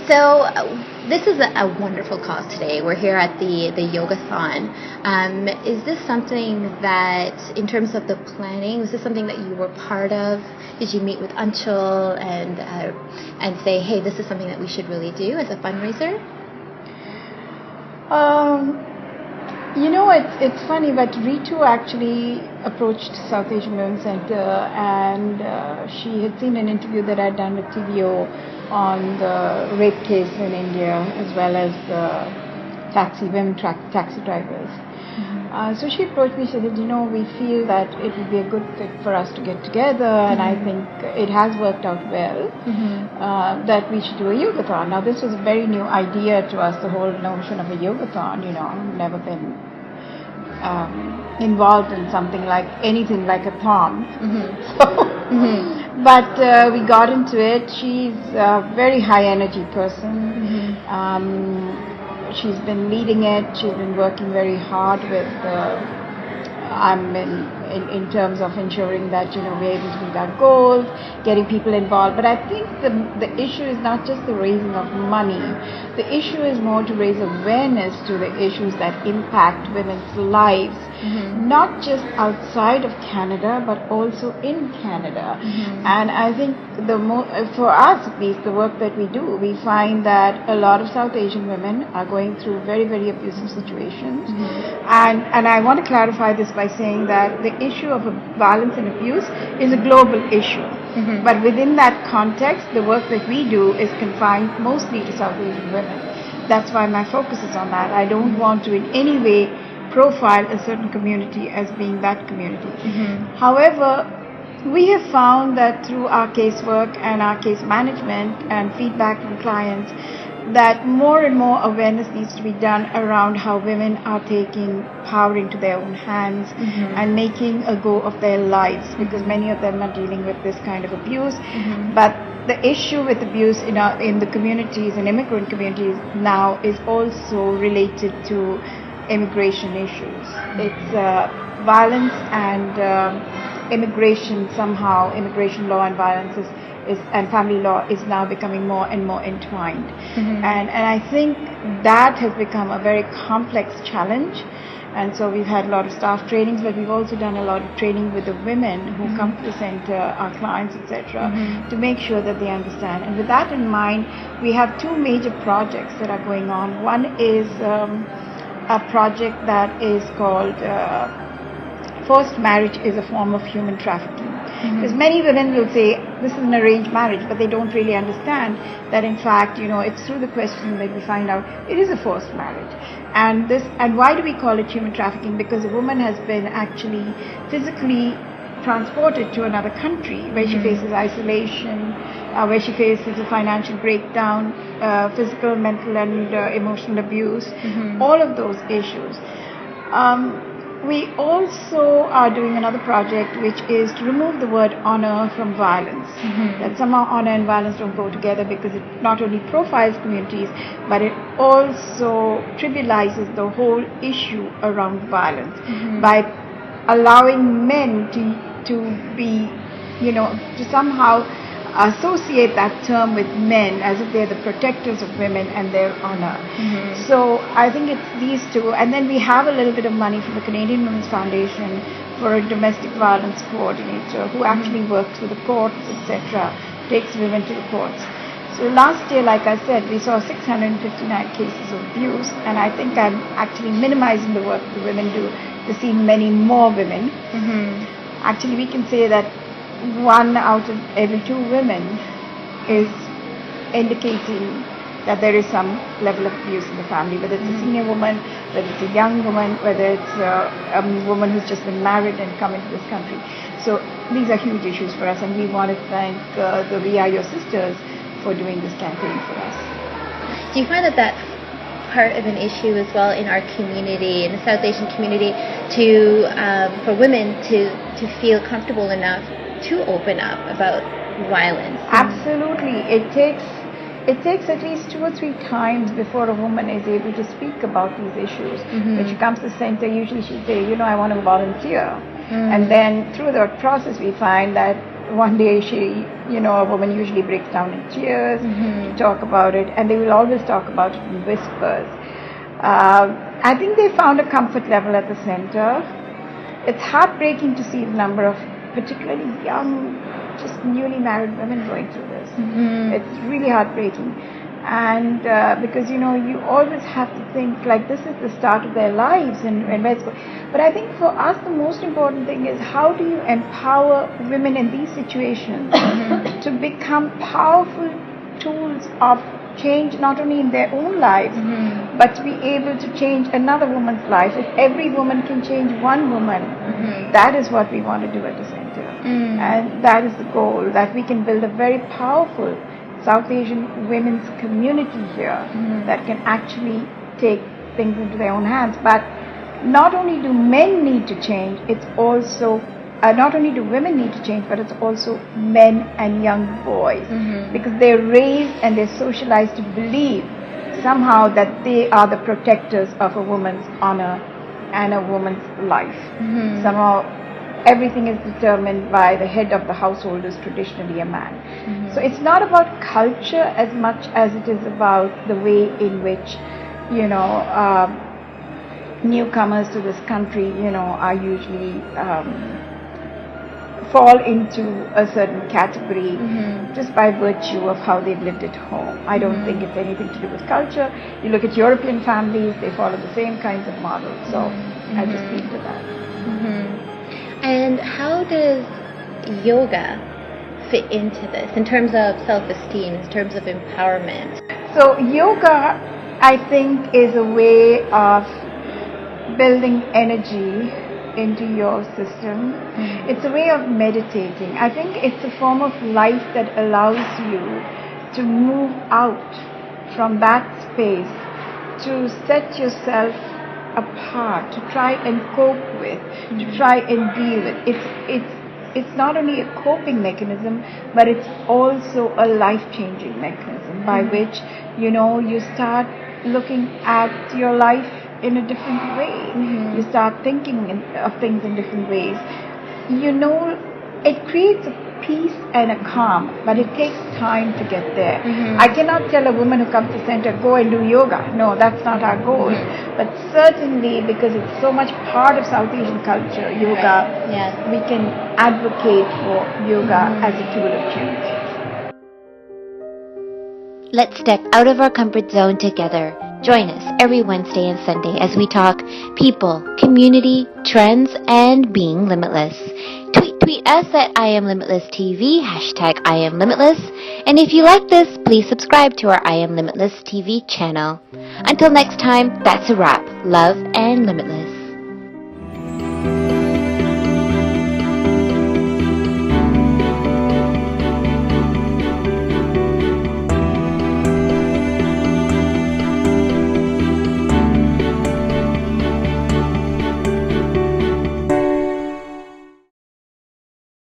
So this is a wonderful cause today. We're here at the Yogathon. Is this something that, in terms of the planning, was this something that you were part of? Did you meet with Anshul and say, hey, this is something that we should really do as a fundraiser? It's funny, but Ritu actually approached South Asian Women's Center, and she had seen an interview that I'd done with TVO on the rape case in India, as well as the women taxi drivers. So she approached me. She said, we feel that it would be a good fit for us to get together, and I think it has worked out well, that we should do a yogathon. Now, this was a very new idea to us, the whole notion of a yogathon. Never been involved in anything like a thon. But we got into it. She's a very high energy person. She's been leading it. She's been working very hard with in terms of ensuring that we're able to meet our goals, getting people involved. But I think the issue is not just the raising of money. The issue is more to raise awareness to the issues that impact women's lives, not just outside of Canada, but also in Canada. And I think for us at least, the work that we do, we find that a lot of South Asian women are going through very, very abusive situations. And I want to clarify this by saying that the issue of violence and abuse is a global issue. But within that context, the work that we do is confined mostly to South Asian women. That's why my focus is on that. I don't want to in any way profile a certain community as being that community. However, we have found that through our casework and our case management and feedback from clients, that more and more awareness needs to be done around how women are taking power into their own hands and making a go of their lives, because many of them are dealing with this kind of abuse. But the issue with abuse in the communities, in immigrant communities now, is also related to immigration issues. It's violence and immigration somehow, immigration law and violence and family law is now becoming more and more entwined. And I think that has become a very complex challenge. And so we've had a lot of staff trainings, but we've also done a lot of training with the women who come to the center, our clients, etc., to make sure that they understand. And with that in mind, we have two major projects that are going on. One is a project that is called Forced Marriage is a Form of Human Trafficking. Because many women will say this is an arranged marriage, but they don't really understand that in fact, it's through the question that we find out it is a forced marriage. And why do we call it human trafficking? Because a woman has been actually physically transported to another country where she faces isolation, where she faces a financial breakdown, physical, mental and emotional abuse, all of those issues. We also are doing another project which is to remove the word honor from violence. That somehow honor and violence don't go together, because it not only profiles communities, but it also trivializes the whole issue around violence by allowing men to be, to somehow associate that term with men as if they're the protectors of women and their honor. So I think it's these two. And then we have a little bit of money from the Canadian Women's Foundation for a domestic violence coordinator who actually works with the courts, etc., takes women to the courts. So last year, like I said, we saw 659 cases of abuse, and I think I'm actually minimizing the work the women do to see many more women. Actually, we can say that 1 out of every 2 women is indicating that there is some level of abuse in the family, whether it's a senior woman, whether it's a young woman, whether it's a woman who's just been married and come into this country. So these are huge issues for us, and we want to thank the We Are Your Sisters for doing this campaign for us. Do you find that that's part of an issue as well in our community, in the South Asian community, for women to feel comfortable enough to open up about violence? Absolutely. It takes at least 2 or 3 times before a woman is able to speak about these issues. When she comes to the center, usually she'll say, I want to volunteer. And then through that process, we find that one day a woman usually breaks down in tears to talk about it, and they will always talk about it in whispers. I think they found a comfort level at the center. It's heartbreaking to see the number of particularly young, just newly married women going through this. It's really heartbreaking. And because you always have to think like this is the start of their lives and where it's going. But I think for us the most important thing is how do you empower women in these situations to become powerful tools of change, not only in their own lives, but to be able to change another woman's life. If every woman can change one woman, that is what we want to do at the center. And that is the goal, that we can build a very powerful South Asian women's community here that can actually take things into their own hands. But not only do men need to change, it's also not only do women need to change, but it's also men and young boys, because they're raised and they're socialized to believe somehow that they are the protectors of a woman's honor and a woman's life. Somehow everything is determined by the head of the household, who's traditionally a man. So it's not about culture as much as it is about the way in which newcomers to this country are usually fall into a certain category just by virtue of how they've lived at home. I don't think it's anything to do with culture. You look at European families, they follow the same kinds of models. So I just speak to that. And how does yoga fit into this in terms of self-esteem, in terms of empowerment? So yoga, I think, is a way of building energy into your system. It's a way of meditating. I think it's a form of life that allows you to move out from that space, to set yourself apart, to try and cope with, to try and deal with. It's not only a coping mechanism, but it's also a life-changing mechanism by which you start looking at your life in a different way. You start thinking of things in different ways. It creates a peace and a calm, but it takes time to get there. I cannot tell a woman who comes to center, go and do yoga. No, that's not our goal. But certainly, because it's so much part of South Asian culture, yoga, we can advocate for yoga as a tool of change. Let's step out of our comfort zone together. Join us every Wednesday and Sunday as we talk people, community, trends, and being limitless. Tweet us at IAM Limitless TV, hashtag IAM Limitless. And if you like this, please subscribe to our IAM Limitless TV channel. Until next time, that's a wrap. Love and limitless.